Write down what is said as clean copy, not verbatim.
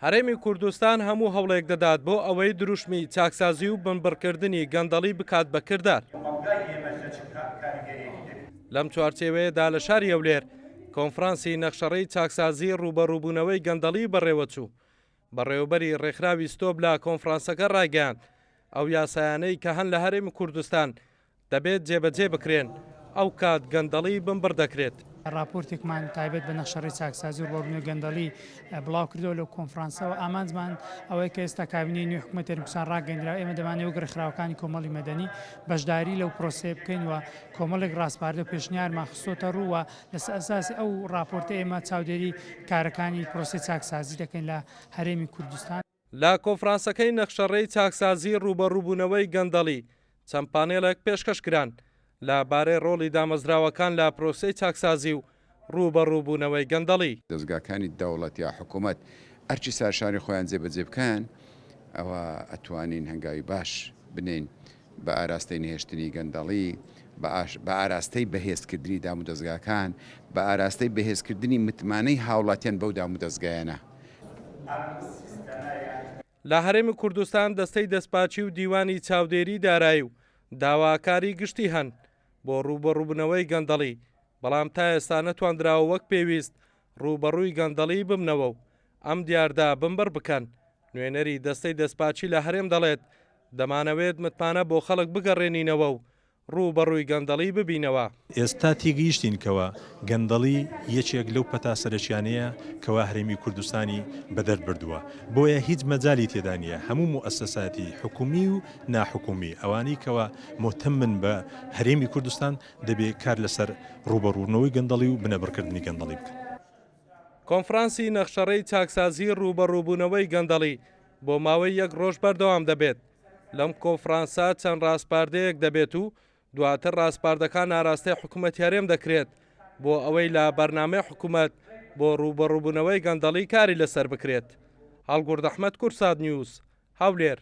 هەرێمی کوردستان هەموو هەوڵێک دەدات بۆ ئەوەی دروشمی چاکسازی و بنبڕکردنی گەندەڵی بکات بە کردار. لەم چوارچێوەیەدا لە شاری هەولێر کۆنفرانسی نەخشەڕەی چاکسازی ڕوبەڕووبوونەوەی گەندەڵی بەڕێوەچوو. بەڕێوەبەری ڕێکخراوی ستۆپ لە کۆنفرانسەکە ڕایگەیاند ئەو یاسایانەی کە هەن لە هەرێمی کوردستان دەبێت جێبەجێ بکرێن ئەو کات گەندەڵی بنبڕ دەکرێت. راپۆرتێکمان تایبەت بە نەخشەڕەی چاکسازی و ڕوبەڕووبوونەوەی گەندەڵی بڵاو کردەوە لەو کۆنفرانسەوە. ئامانجمان ئەوەی کە ئێستا کابینەی نوێی حکوومەتی هەرێمی کوردستان ڕاگەیاندراوە ئێمە دەمانێت وەک ڕێکخراوەکانی کۆمەڵی مەدەنی بەشداری لەو پرۆسەیە بکەین و کۆمەڵێک ڕاستپاردە و پێشنیارمان خستۆتە ڕووە لەسەر ئەساسی ئەو راپۆرتە ئێمە چاودێری کارەکانی پرۆسەی چاکسازی دەکەین لە هەرێمی کوردستان. لە کۆنفرانسەکەی نەخشەڕەی چاکسازی ڕوبەڕووبوونەوەی گەندەڵی چەند پانێڵێک پێشکەشکران لەبارەی ڕۆڵی دامەزراوەکان لە پرۆسەی چاکسازی و ڕوبەڕووبوونەوەی گەندەڵی. دەستگاکانی دەوڵەت یا حکوومەت ئەرچی سارشاری خۆیان جێبەجێ بکەن ئەوە ئەتوانین هەنگاوی باش بنین بە ئاراستەی نهێشتنی گەندەڵی، بە ئاراستەی بەهێزکردنی دام و دەستگاکان، بە ئاراستەی بەهێزکردنی متمانەی هاوڵاتیان بەو دام و دەستگایانە. لە هەرێمی کوردستان دەستەی دەستپاچی و دیوانی چاودێری دارایی و داواکاری گشتی هەن بۆ ڕوبەڕووبوونەوەی گەندەڵی، بەڵام تا ئێستا نەتواندراوە وەک پێویست ڕوبەڕووی گەندەڵی بمنەوە و ئەم دیاردا بمبڕ بکەن. نوێنەری دەستەی دەستپاچی لە هەرێم دەڵێت دەمانەوێت متمانە بۆ خەڵک بگەڕێنینەوە و ڕوبەڕووی گەندەڵی ببینەوە. ئێستا تێگەیشتینکەوە گەندەڵی یەکێک لەو پەتا سەرچیانەیە کەوا هەرێمی کوردستانی بەدەر بردووە، بۆیە هیچ مەجالی تێدا نیە هەموو موئەسسەساتی حکومی و ناحکومی ئەوانەی کەوا مهتەمن بە هەرێمی کوردستان دەبێت کار لەسەر ڕوبەڕوونەوەی گەندەڵی و بنەبڕکردنی گەندەڵی بکەن. کۆنفرانسی نەخشەڕەی چاکسازی ڕوبەڕووبوونەوەی گەندەڵی بۆ ماوەی 1 ڕۆژ بەردەوام دەبێت. لەم کۆنفرانسا چەند ڕاستپاردەیەک دەبێت و دواتر ڕاستپاردەکان ئاراستەی حکوومەتی هەرێم دەکرێت بۆ ئەوەی لە بەرنامەی حکوومەت بۆ ڕوبەڕووبوونەوەی گەندەڵی کاری لەسەر بکرێت. هەڵگورد ئەحمەد، کورسات نیوز، هەولێر.